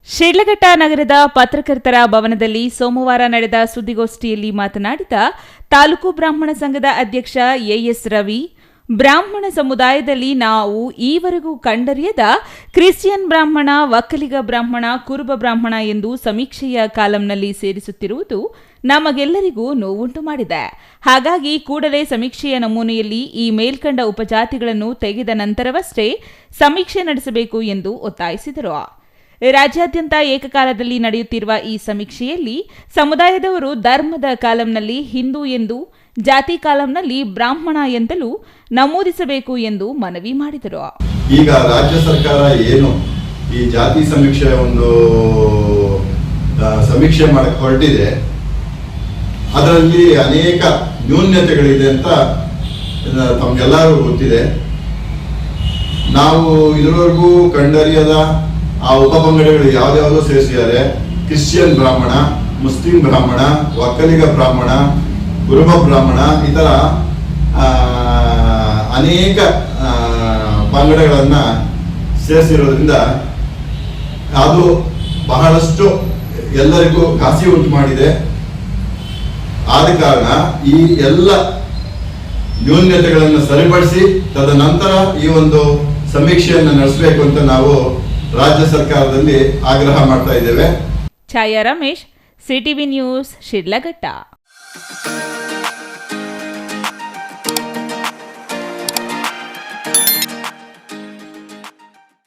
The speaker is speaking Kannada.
ಶಿಡ್ಲಘಟ್ಟ ನಗರದ ಪತ್ರಕರ್ತರ ಭವನದಲ್ಲಿ ಸೋಮವಾರ ನಡೆದ ಸುದ್ದಿಗೋಷ್ಠಿಯಲ್ಲಿ ಮಾತನಾಡಿದ ತಾಲೂಕು ಬ್ರಾಹ್ಮಣ ಸಂಘದ ಅಧ್ಯಕ್ಷ ಎಎಸ್ ರವಿ, ಬ್ರಾಹ್ಮಣ ಸಮುದಾಯದಲ್ಲಿ ನಾವು ಈವರೆಗೂ ಕಂಡರಿಯದ ಕ್ರಿಶ್ಚಿಯನ್ ಬ್ರಾಹ್ಮಣ, ಒಕ್ಕಲಿಗ ಬ್ರಾಹ್ಮಣ, ಕುರುಬ ಬ್ರಾಹ್ಮಣ ಎಂದು ಸಮೀಕ್ಷೆಯ ಕಾಲಂನಲ್ಲಿ ಸೇರಿಸುತ್ತಿರುವುದು ನಮಗೆಲ್ಲರಿಗೂ ನೋವುಂಟು ಮಾಡಿದೆ. ಹಾಗಾಗಿ ಕೂಡಲೇ ಸಮೀಕ್ಷೆಯ ನಮೂನೆಯಲ್ಲಿ ಈ ಮೇಲ್ಕಂಡ ಉಪಜಾತಿಗಳನ್ನು ತೆಗೆದ ನಂತರವಷ್ಟೇ ಸಮೀಕ್ಷೆ ನಡೆಸಬೇಕು ಎಂದು ಒತ್ತಾಯಿಸಿದರು. ರಾಜ್ಯಾದ್ಯಂತ ಏಕಕಾಲದಲ್ಲಿ ನಡೆಯುತ್ತಿರುವ ಈ ಸಮೀಕ್ಷೆಯಲ್ಲಿ ಸಮುದಾಯದವರು ಧರ್ಮದ ಕಾಲಂನಲ್ಲಿ ಹಿಂದೂ ಎಂದು, ಜಾತಿ ಕಾಲಂನಲ್ಲಿ ಬ್ರಾಹ್ಮಣ ಎಂದಲೂ ನಮೂದಿಸಬೇಕು ಎಂದು ಮನವಿ ಮಾಡಿದರು. ಈಗ ರಾಜ್ಯ ಸರ್ಕಾರ ಏನು ಈ ಜಾತಿ ಸಮೀಕ್ಷೆ ಒಂದು ಸಮೀಕ್ಷೆ ಮಾಡಕ್ಕೆ ಹೊರಟಿದೆ, ಅದರಲ್ಲಿ ಅನೇಕ ನ್ಯೂನ್ಯತೆಗಳಿದೆ ಅಂತ ತಮಗೆಲ್ಲರಿಗೂ ಗೊತ್ತಿದೆ. ನಾವು ಇದುವರೆಗೂ ಕಂಡರಿಯದ ಆ ಉಪಪಂಗಡಗಳು ಯಾವ್ದಾವುದೋ ಸೇರಿಸಿದ್ದಾರೆ. ಕ್ರಿಶ್ಚಿಯನ್ ಬ್ರಾಹ್ಮಣ, ಮುಸ್ಲಿಂ ಬ್ರಾಹ್ಮಣ, ಒಕ್ಕಲಿಗ ಬ್ರಾಹ್ಮಣ, ಕುರುಬ ಬ್ರಾಹ್ಮಣ, ಈ ಥರ ಅನೇಕ ಪಂಗಡಗಳನ್ನು ಸೇರಿಸಿರೋದ್ರಿಂದ ಅದು ಬಹಳಷ್ಟು ಎಲ್ಲರಿಗೂ ಘಾಸಿ ಉಂಟು ಮಾಡಿದೆ. ಆದ ಕಾರಣ ಈ ಎಲ್ಲ ನ್ಯೂನ್ಯತೆಗಳನ್ನು ಸರಿಪಡಿಸಿ ತದನಂತರ ಈ ಒಂದು ಸಮೀಕ್ಷೆಯನ್ನು ನಡೆಸಬೇಕು ಅಂತ ನಾವು ರಾಜ್ಯ ಸರ್ಕಾರದಲ್ಲಿ ಆಗ್ರಹ ಮಾಡ್ತಾ ಇದ್ದೇವೆ. ಛಾಯಾ ರಮೇಶ್, ಸಿಟಿವಿ ನ್ಯೂಸ್, ಶಿಡ್ಲಘಟ್ಟ.